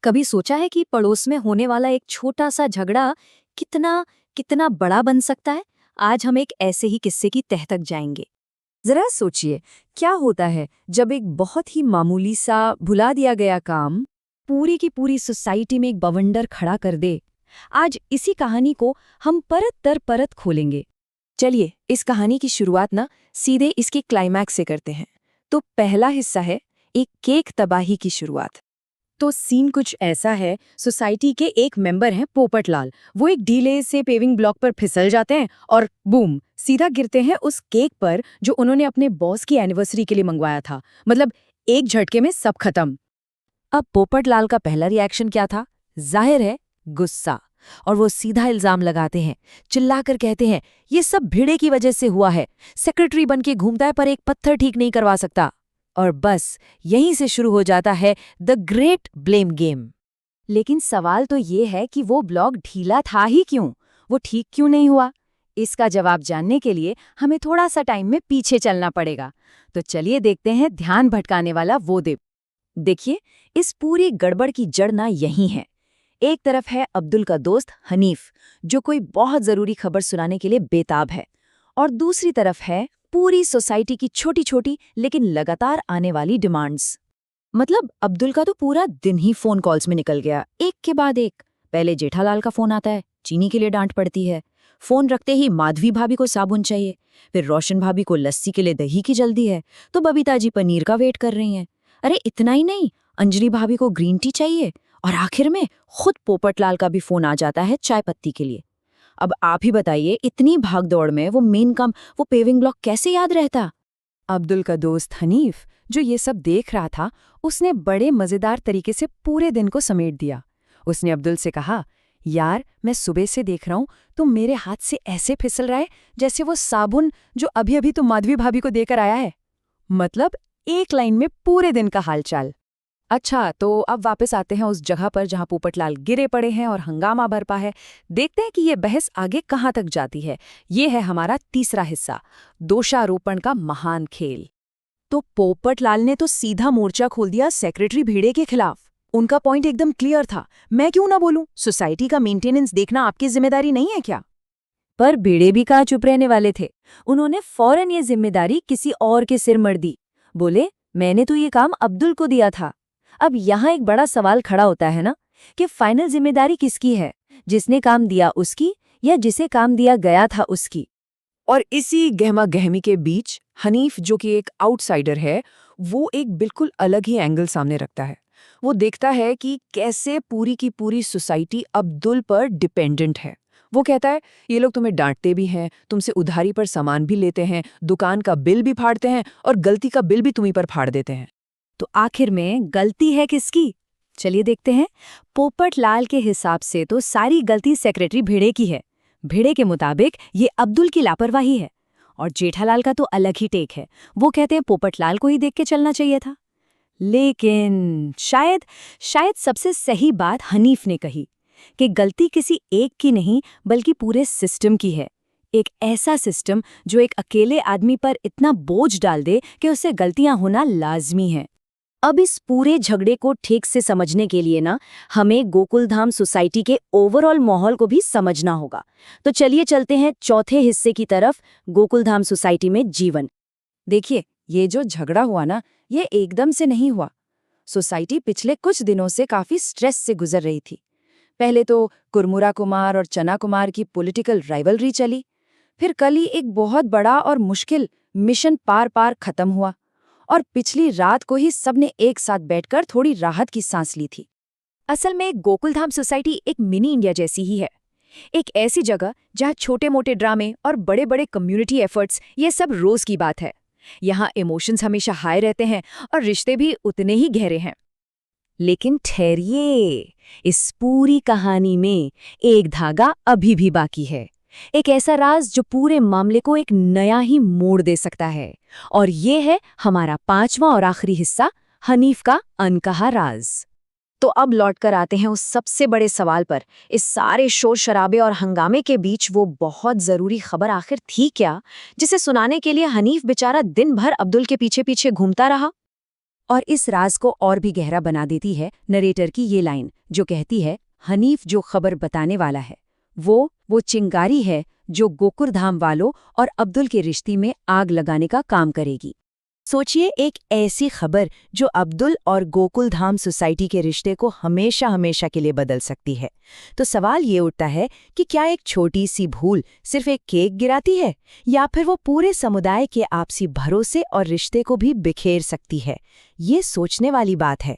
कभी सोचा है कि पड़ोस में होने वाला एक छोटा सा झगड़ा कितना कितना बड़ा बन सकता है। आज हम एक ऐसे ही किस्से की तह तक जाएंगे। जरा सोचिए, क्या होता है जब एक बहुत ही मामूली सा भुला दिया गया काम पूरी की पूरी सोसाइटी में एक बवंडर खड़ा कर दे। आज इसी कहानी को हम परत दर परत खोलेंगे। चलिए, इस कहानी की शुरुआत ना सीधे इसके क्लाइमैक्स से करते हैं। तो पहला हिस्सा है एक केक तबाही की शुरुआत। तो सीन कुछ ऐसा है, सोसाइटी के एक मेंबर हैं पोपटलाल। वो एक ढीले से पेविंग ब्लॉक पर फिसल जाते हैं और बूम, सीधा गिरते हैं उस केक पर जो उन्होंने अपने बॉस की एनिवर्सरी के लिए मंगवाया था। मतलब एक झटके में सब खत्म। अब पोपटलाल का पहला रिएक्शन क्या था? जाहिर है, गुस्सा। और वो सीधा इल्जाम लगाते हैं, चिल्लाकर कहते हैं, ये सब भिड़े की वजह से हुआ है। सेक्रेटरी बन के घूमता है पर एक पत्थर ठीक नहीं करवा सकता। और बस यहीं से शुरू हो जाता है द ग्रेट ब्लेम गेम। लेकिन सवाल तो ये है कि वो ब्लॉक ढीला था ही क्यों? वो ठीक क्यों नहीं हुआ? इसका जवाब जानने के लिए हमें थोड़ा सा टाइम में पीछे चलना पड़ेगा। तो चलिए देखते हैं ध्यान भटकाने वाला वो द्वीप। देखिए, इस पूरी गड़बड़ की जड़ ना यही है। एक तरफ है अब्दुल का दोस्त हनीफ, जो कोई बहुत जरूरी खबर सुनाने के लिए बेताब है। और दूसरी तरफ है पूरी सोसाइटी की छोटी छोटी लेकिन लगातार आने वाली डिमांड्स। मतलब अब्दुल का तो पूरा दिन ही फोन कॉल्स में निकल गया, एक के बाद एक। पहले जेठालाल का फोन आता है, चीनी के लिए डांट पड़ती है। फोन रखते ही माधवी भाभी को साबुन चाहिए, फिर रोशन भाभी को लस्सी के लिए दही की जल्दी है, तो बबीता जी पनीर का वेट कर रही हैं। अरे इतना ही नहीं, अंजलि भाभी को ग्रीन टी चाहिए, और आखिर में खुद पोपटलाल का भी फोन आ जाता है चाय पत्ती के लिए। अब आप ही बताइए, इतनी भागदौड़ में वो मेन काम, वो पेविंग ब्लॉक कैसे याद रहता? अब्दुल का दोस्त हनीफ, जो ये सब देख रहा था, उसने बड़े मजेदार तरीके से पूरे दिन को समेट दिया। उसने अब्दुल से कहा, यार मैं सुबह से देख रहा हूं, तुम मेरे हाथ से ऐसे फिसल रहा है जैसे वो साबुन जो अभी अभी तुम माधवी भाभी को देकर आया है। मतलब एक लाइन में पूरे दिन का हालचाल। अच्छा, तो अब वापस आते हैं उस जगह पर जहां पोपटलाल गिरे पड़े हैं और हंगामा बरपा है। देखते हैं कि ये बहस आगे कहां तक जाती है। ये है हमारा तीसरा हिस्सा, दोषारोपण का महान खेल। तो पोपटलाल ने तो सीधा मोर्चा खोल दिया सेक्रेटरी भिड़े के खिलाफ। उनका पॉइंट एकदम क्लियर था, मैं क्यों ना बोलूं, सोसाइटी का मेंटेनेंस देखना आपकी जिम्मेदारी नहीं है क्या? पर भिड़े भी कहाँ चुप रहने वाले थे। उन्होंने फौरन ये जिम्मेदारी किसी और के सिर मढ़ दी। बोले, मैंने तो ये काम अब्दुल को दिया था। अब यहाँ एक बड़ा सवाल खड़ा होता है ना, कि फाइनल जिम्मेदारी किसकी है? जिसने काम दिया उसकी, या जिसे काम दिया गया था उसकी? और इसी गहमा गहमी के बीच हनीफ, जो कि एक आउटसाइडर है, वो एक बिल्कुल अलग ही एंगल सामने रखता है। वो देखता है कि कैसे पूरी की पूरी सोसाइटी अब्दुल पर डिपेंडेंट है। वो कहता है, ये लोग तुम्हें डांटते भी हैं, तुमसे उधारी पर सामान भी लेते हैं, दुकान का बिल भी फाड़ते हैं, और गलती का बिल भी तुम्हीं पर फाड़ देते हैं। तो आखिर में गलती है किसकी? चलिए देखते हैं। पोपटलाल के हिसाब से तो सारी गलती सेक्रेटरी भिड़े की है। भिड़े के मुताबिक ये अब्दुल की लापरवाही है। और जेठालाल का तो अलग ही टेक है। वो कहते हैं पोपटलाल को ही देख के चलना चाहिए था। लेकिन शायद सबसे सही बात हनीफ ने कही, कि गलती किसी एक की नहीं बल्कि पूरे सिस्टम की है। एक ऐसा सिस्टम जो एक अकेले आदमी पर इतना बोझ डाल दे कि उससे गलतियां होना लाजमी है। अब इस पूरे झगड़े को ठीक से समझने के लिए ना, हमें गोकुलधाम सोसाइटी के ओवरऑल माहौल को भी समझना होगा। तो चलिए चलते हैं चौथे हिस्से की तरफ, गोकुलधाम सोसाइटी में जीवन। देखिए, ये जो झगड़ा हुआ ना, ये एकदम से नहीं हुआ। सोसाइटी पिछले कुछ दिनों से काफी स्ट्रेस से गुजर रही थी। पहले तो कुरमुरा कुमार और चना कुमार की पॉलिटिकल राइवलरी चली। फिर कल ही एक बहुत बड़ा और मुश्किल मिशन पार खत्म हुआ। और पिछली रात को ही सबने एक साथ बैठकर थोड़ी राहत की सांस ली थी। असल में गोकुलधाम सोसाइटी एक मिनी इंडिया जैसी ही है। एक ऐसी जगह जहाँ छोटे मोटे ड्रामे और बड़े बड़े कम्युनिटी एफर्ट्स, ये सब रोज की बात है। यहाँ इमोशंस हमेशा हाई रहते हैं और रिश्ते भी उतने ही गहरे हैं। लेकिन ठहरिए, इस पूरी कहानी में एक धागा अभी भी बाकी है। एक ऐसा राज जो पूरे मामले को एक नया ही मोड़ दे सकता है। और ये है हमारा पांचवा और आखिरी हिस्सा, हनीफ का अनकहा राज। तो अब लौटकर आते हैं उस सबसे बड़े सवाल पर। इस सारे शोर शराबे और हंगामे के बीच वो बहुत जरूरी खबर आखिर थी क्या, जिसे सुनाने के लिए हनीफ बेचारा दिन भर अब्दुल के पीछे पीछे घूमता रहा? और इस राज को और भी गहरा बना देती है नरेटर की ये लाइन जो कहती है, हनीफ जो खबर बताने वाला है वो चिंगारी है जो गोकुलधाम वालों और अब्दुल के रिश्ते में आग लगाने का काम करेगी। सोचिए, एक ऐसी खबर जो अब्दुल और गोकुलधाम सोसाइटी के रिश्ते को हमेशा हमेशा के लिए बदल सकती है। तो सवाल ये उठता है कि क्या एक छोटी सी भूल सिर्फ एक केक गिराती है, या फिर वो पूरे समुदाय के आपसी भरोसे और रिश्ते को भी बिखेर सकती है। ये सोचने वाली बात है।